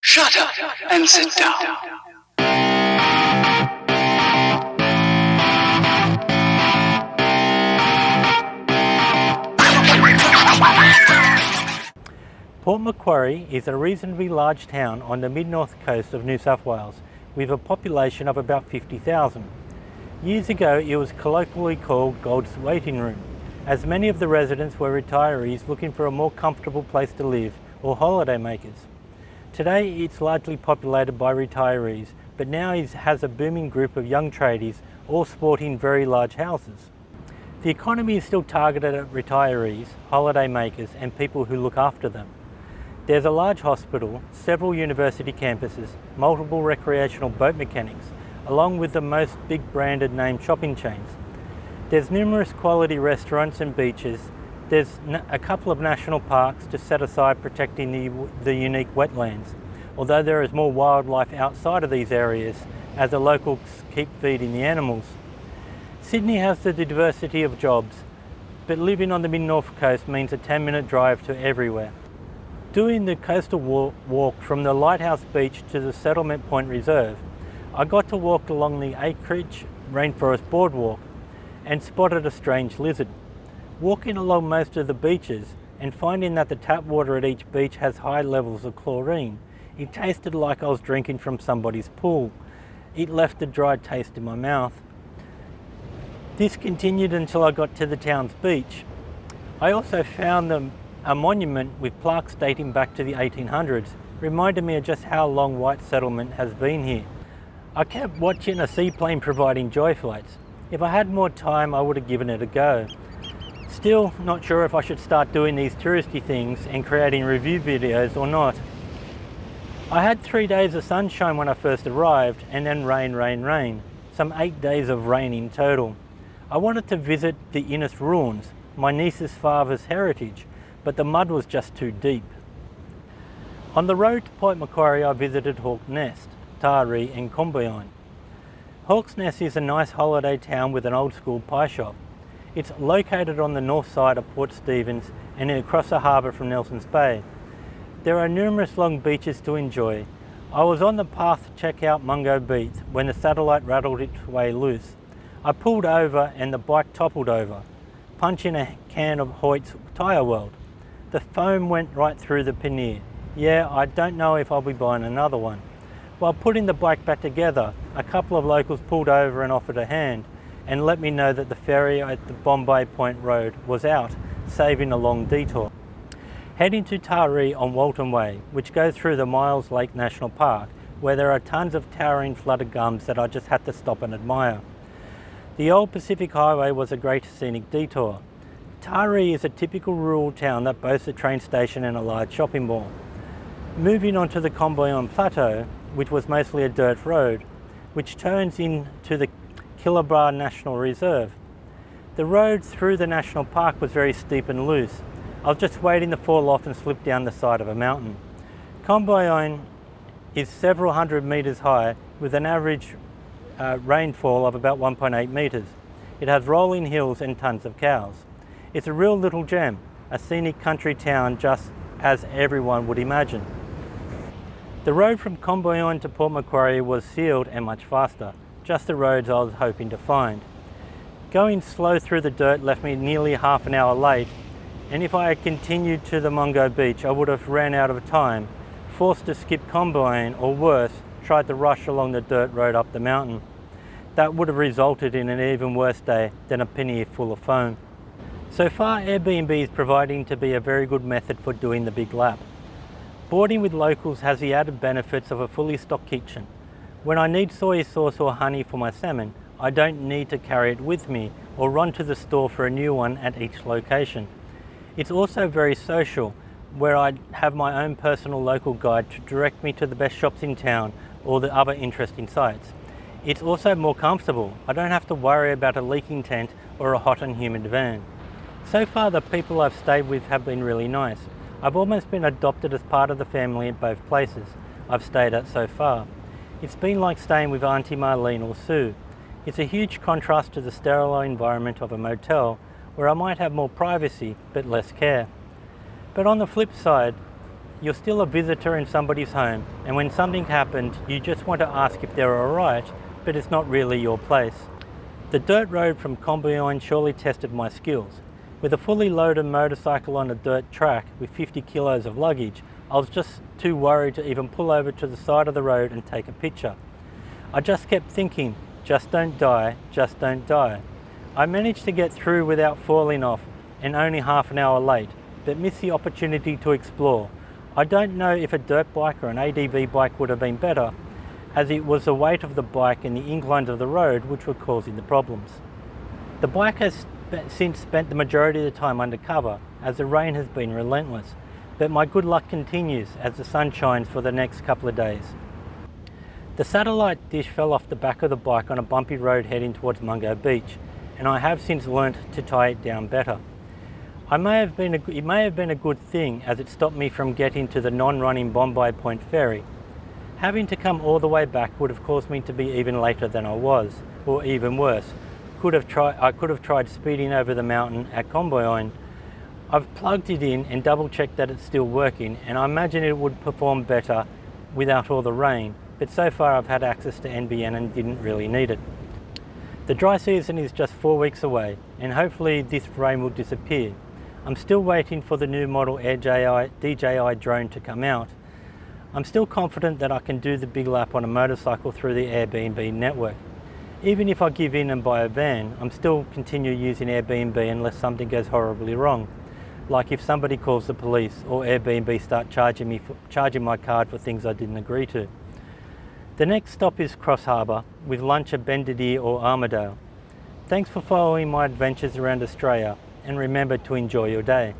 Shut up and sit down. Port Macquarie is a reasonably large town on the mid-north coast of New South Wales with a population of about 50,000. Years ago it was colloquially called Gold's Waiting Room, as many of the residents were retirees looking for a more comfortable place to live or holiday makers. Today it's largely populated by retirees, but now it has a booming group of young tradies all sporting very large houses. The economy is still targeted at retirees, holiday makers and people who look after them. There's a large hospital, several university campuses, multiple recreational boat mechanics, along with the most big branded name shopping chains. There's numerous quality restaurants and beaches. There's a couple of national parks to set aside protecting the unique wetlands, although there is more wildlife outside of these areas as the locals keep feeding the animals. Sydney has the diversity of jobs, but living on the mid-north coast means a 10-minute drive to everywhere. Doing the coastal walk from the Lighthouse Beach to the Settlement Point Reserve, I got to walk along the Ekky Rainforest Boardwalk and spotted a strange lizard. Walking along most of the beaches and finding that the tap water at each beach has high levels of chlorine, it tasted like I was drinking from somebody's pool. It left a dry taste in my mouth. This continued until I got to the town's beach. I also found a monument with plaques dating back to the 1800s, reminded me of just how long white settlement has been here. I kept watching a seaplane providing joy flights. If I had more time, I would have given it a go. Still not sure if I should start doing these touristy things and creating review videos or not. I had 3 days of sunshine when I first arrived, and then rain. Some 8 days of rain in total. I wanted to visit the Innes ruins, my niece's father's heritage, but the mud was just too deep. On the road to Port Macquarie I visited Hawke's Nest, Taree and Comboyne. Hawke's Nest is a nice holiday town with an old school pie shop. It's located on the north side of Port Stephens and across the harbour from Nelson's Bay. There are numerous long beaches to enjoy. I was on the path to check out Mungo Beach when the satellite rattled its way loose. I pulled over and the bike toppled over, punching a can of Hoyt's Tyre World. The foam went right through the pannier. Yeah, I don't know if I'll be buying another one. While putting the bike back together, a couple of locals pulled over and offered a hand and let me know that the ferry at the Bombay Point Road was out, saving a long detour. Heading to Taree on Walton Way, which goes through the Miles Lake National Park, where there are tons of towering flooded gums that I just had to stop and admire. The old Pacific Highway was a great scenic detour. Taree is a typical rural town that boasts a train station and a large shopping mall. Moving on to the Comboyne Plateau, which was mostly a dirt road, which turns into the Killarbar National Reserve. The road through the national park was very steep and loose. I was just waiting to fall off and slip down the side of a mountain. Comboyne is several hundred metres high with an average rainfall of about 1.8 metres. It has rolling hills and tons of cows. It's a real little gem, a scenic country town just as everyone would imagine. The road from Comboyne to Port Macquarie was sealed and much faster, just the roads I was hoping to find. Going slow through the dirt left me nearly half an hour late, and if I had continued to the Mungo Beach I would have ran out of time, forced to skip Comboyne, or worse, tried to rush along the dirt road up the mountain. That would have resulted in an even worse day than a pannier full of foam. So far Airbnb is proving to be a very good method for doing the big lap. Boarding with locals has the added benefits of a fully stocked kitchen. When I need soy sauce or honey for my salmon, I don't need to carry it with me or run to the store for a new one at each location. It's also very social, where I have my own personal local guide to direct me to the best shops in town or the other interesting sites. It's also more comfortable. I don't have to worry about a leaking tent or a hot and humid van. So far the people I've stayed with have been really nice. I've almost been adopted as part of the family at both places I've stayed at so far. It's been like staying with Auntie Marlene or Sue. It's a huge contrast to the sterile environment of a motel where I might have more privacy but less care. But on the flip side, you're still a visitor in somebody's home, and when something happened, you just want to ask if they're alright, but it's not really your place. The dirt road from Combine surely tested my skills. With a fully loaded motorcycle on a dirt track with 50 kilos of luggage, I was just too worried to even pull over to the side of the road and take a picture. I just kept thinking, just don't die, just don't die. I managed to get through without falling off and only half an hour late, but missed the opportunity to explore. I don't know if a dirt bike or an ADV bike would have been better, as it was the weight of the bike and the inclines of the road which were causing the problems. The bike has since spent the majority of the time undercover, as the rain has been relentless, but my good luck continues as the sun shines for the next couple of days. The satellite dish fell off the back of the bike on a bumpy road heading towards Mungo Beach, and I have since learnt to tie it down better. It may have been a good thing, as it stopped me from getting to the non-running Bombay Point ferry. Having to come all the way back would have caused me to be even later than I was, or even worse. I could have tried speeding over the mountain at Combine. I've plugged it in and double checked that it's still working, and I imagine it would perform better without all the rain, but so far I've had access to NBN and didn't really need it. The dry season is just 4 weeks away, and hopefully this rain will disappear. I'm still waiting for the new model DJI drone to come out. I'm still confident that I can do the big lap on a motorcycle through the Airbnb network. Even if I give in and buy a van, I'm still continue using Airbnb unless something goes horribly wrong, like if somebody calls the police or Airbnb start charging my card for things I didn't agree to. The next stop is Cross Harbour, with lunch at Bendidir or Armidale. Thanks for following my adventures around Australia, and remember to enjoy your day.